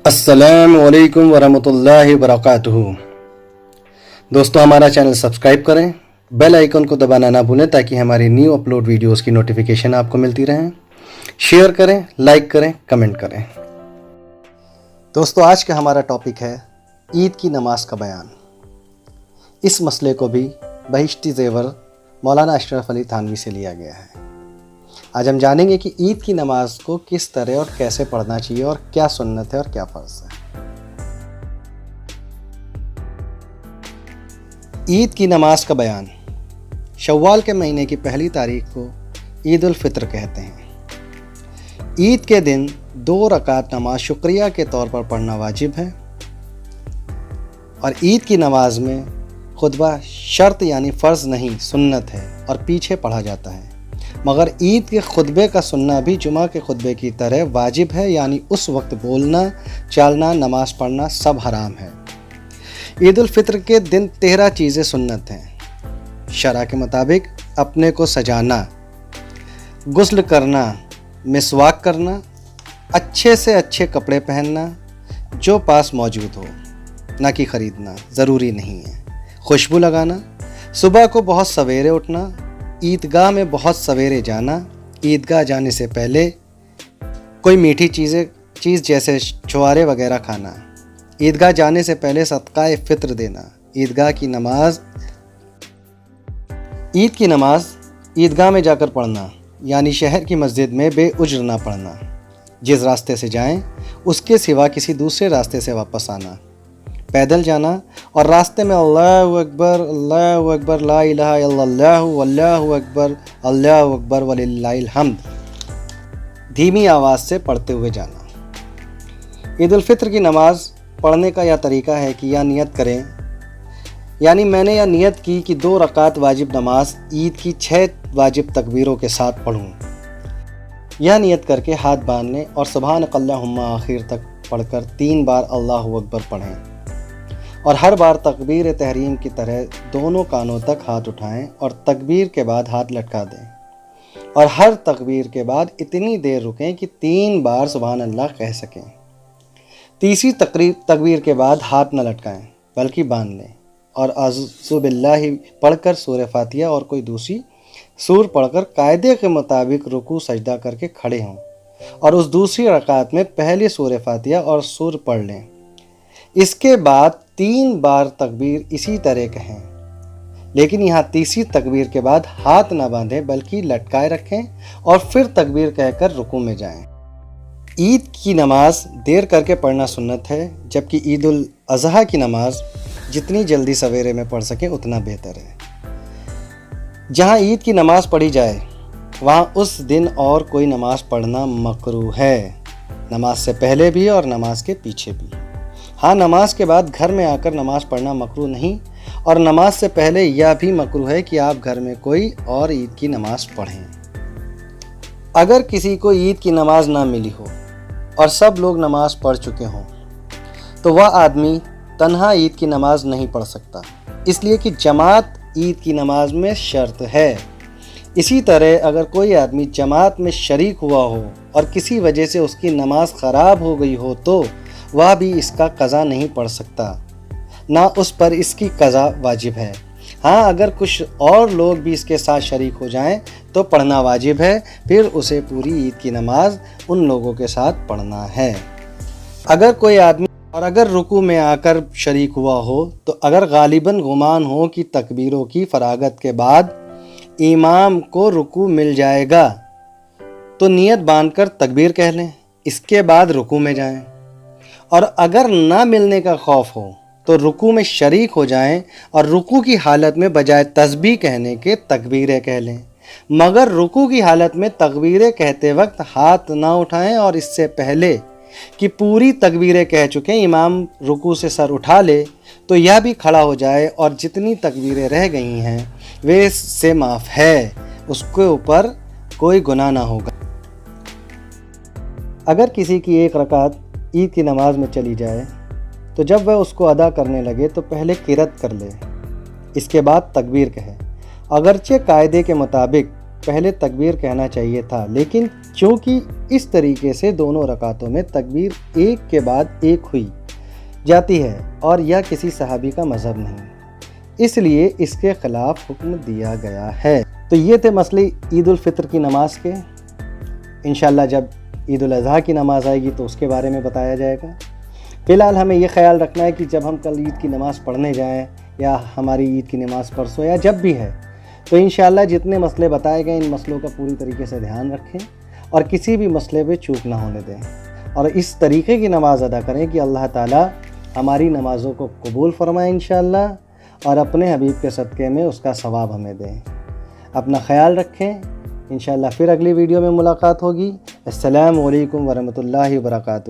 अस्सलाम वालेकुम वरहमतुल्लाहि वबरकातुहू। दोस्तों, हमारा चैनल सब्सक्राइब करें, बेल आइकन को दबाना ना भूलें ताकि हमारी न्यू अपलोड वीडियोस की नोटिफिकेशन आपको मिलती रहें। शेयर करें, लाइक करें, कमेंट करें। दोस्तों, आज का हमारा टॉपिक है ईद की नमाज का बयान। इस मसले को भी बहिश्ती ज़ेवर मौलाना अशरफ अली थानवी से लिया गया है। आज हम जानेंगे कि ईद की नमाज को किस तरह और कैसे पढ़ना चाहिए और क्या सुन्नत है और क्या फ़र्ज़ है। ईद की नमाज का बयान। शव्वाल के महीने की पहली तारीख को ईद उल फित्र कहते हैं। ईद के दिन 2 रकात नमाज शुक्रिया के तौर पर पढ़ना वाजिब है और ईद की नमाज में खुतबा शर्त यानी फ़र्ज़ नहीं, सुन्नत है और पीछे पढ़ा जाता है। मगर ईद के खुतबे का सुनना भी जुमा के खुतबे की तरह वाजिब है, यानी उस वक्त बोलना, चालना, नमाज पढ़ना सब हराम है। ईद उल फित्र के दिन 13 चीज़ें सुन्नत हैं। शरअ के मुताबिक अपने को सजाना, गुस्ल करना, मिसवाक करना, अच्छे से अच्छे कपड़े पहनना जो पास मौजूद हो, ना कि ख़रीदना, ज़रूरी नहीं है। खुशबू लगाना, सुबह को बहुत सवेरे उठना, ईदगाह में बहुत सवेरे जाना, ईदगाह जाने से पहले कोई मीठी चीज़ जैसे छुआरे वगैरह खाना, ईदगाह जाने से पहले सदक़ाए फ़ित्र देना, ईद की नमाज ईदगाह में जाकर पढ़ना, यानी शहर की मस्जिद में बेउज्र ना पढ़ना, जिस रास्ते से जाएं उसके सिवा किसी दूसरे रास्ते से वापस आना, पैदल जाना और रास्ते में अल्लाहु अकबर ला इलाहा इल्लल्लाह वल्लाहु अकबर वलिल्लाहिल हम्द धीमी आवाज़ से पढ़ते हुए जाना। ईद उल फित्र की नमाज पढ़ने का यह तरीका है कि या नियत करें, यानी मैंने यह नियत की कि 2 रकात वाजिब नमाज ईद की 6 वाजिब तकबीरों के साथ पढ़ूँ। यह नियत करके हाथ बांधने और सुब्हानकल्लाहुम्मा आखिर तक पढ़कर 3 बार अल्लाहु अकबर पढ़ें और हर बार तकबीर तहरीम की तरह दोनों कानों तक हाथ उठाएं और तकबीर के बाद हाथ लटका दें और हर तकबीर के बाद इतनी देर रुकें कि 3 बार सुभान अल्लाह कह सकें। तीसरी तकबीर के बाद हाथ न लटकाएं बल्कि बांध लें और अऊज़ु बिल्लाहि पढ़कर सूरह फातिहा और कोई दूसरी सूर पढ़कर कायदे के मुताबिक रुकू सजदा करके खड़े हों और उस दूसरी रकात में पहले सूरह फातिहा और सूर पढ़ लें। इसके बाद 3 बार तकबीर इसी तरह कहें, लेकिन यहाँ तीसरी तकबीर के बाद हाथ ना बांधें बल्कि लटकाए रखें और फिर तकबीर कहकर रुकू में जाएं। ईद की नमाज देर करके पढ़ना सुन्नत है, जबकि ईद उल अज़हा की नमाज जितनी जल्दी सवेरे में पढ़ सकें उतना बेहतर है। जहाँ ईद की नमाज पढ़ी जाए वहाँ उस दिन और कोई नमाज पढ़ना मकरूह है, नमाज से पहले भी और नमाज के पीछे भी। हाँ, नमाज के बाद घर में आकर नमाज पढ़ना मकरूह नहीं और नमाज से पहले यह भी मकरूह है कि आप घर में कोई और ईद की नमाज पढ़ें। अगर किसी को ईद की नमाज ना मिली हो और सब लोग नमाज पढ़ चुके हों तो वह आदमी तन्हा ईद की नमाज नहीं पढ़ सकता, इसलिए कि जमात ईद की नमाज में शर्त है। इसी तरह अगर कोई आदमी जमात में शरीक हुआ हो और किसी वजह से उसकी नमाज ख़राब हो गई हो तो वह भी इसका क़ज़ा नहीं पढ़ सकता, ना उस पर इसकी क़ज़ा वाजिब है। हाँ, अगर कुछ और लोग भी इसके साथ शरीक हो जाएं तो पढ़ना वाजिब है, फिर उसे पूरी ईद की नमाज उन लोगों के साथ पढ़ना है। अगर कोई आदमी और अगर रुकू में आकर शरीक हुआ हो तो अगर गालिबन गुमान हो कि तकबीरों की फरागत के बाद इमाम को रुकू मिल जाएगा तो नियत बांधकर तकबीर कह लें, इसके बाद रुकू में जाएं। और अगर ना मिलने का खौफ हो तो रुकू में शरीक हो जाएं और रुकू की हालत में बजाय तस्बीह कहने के तकबीरें कह लें, मगर रुकू की हालत में तकबीरें कहते वक्त हाथ ना उठाएं और इससे पहले कि पूरी तकबीरें कह चुके इमाम रुकू से सर उठा ले तो यह भी खड़ा हो जाए और जितनी तकबीरें रह गई हैं वे से माफ़ है, उसके ऊपर कोई गुनाह ना होगा। अगर किसी की 1 रकात ईद की नमाज में चली जाए तो जब वह उसको अदा करने लगे तो पहले किरत कर ले, इसके बाद तकबीर कहे। अगरचे कायदे के मुताबिक پہلے تکبیر کہنا چاہیے تھا، لیکن چونکہ اس طریقے سے دونوں رکعتوں میں تکبیر ایک کے بعد ایک ہوئی جاتی ہے اور یہ کسی صحابی کا مذہب نہیں، اس لیے اس کے خلاف حکم دیا گیا ہے۔ تو یہ تھے مسئلے عید الفطر کی نماز کے۔ انشاءاللہ جب عید الاضحیٰ کی نماز آئے گی تو اس کے بارے میں بتایا جائے گا۔ فی الحال ہمیں یہ خیال رکھنا ہے کہ جب ہم کل عید کی نماز پڑھنے جائیں یا ہماری عید کی نماز پرسوں یا جب بھی ہے، تو انشاءاللہ جتنے مسئلے بتائے گئے ان مسئلوں کا پوری طریقے سے دھیان رکھیں اور کسی بھی مسئلے پہ چوک نہ ہونے دیں، اور اس طریقے کی نماز ادا کریں کہ اللہ تعالیٰ ہماری نمازوں کو قبول فرمائے انشاءاللہ، اور اپنے حبیب کے صدقے میں اس کا ثواب ہمیں دیں۔ اپنا خیال رکھیں، انشاءاللہ پھر اگلی ویڈیو میں ملاقات ہوگی۔ السلام علیکم ورحمۃ اللہ وبرکاتہ۔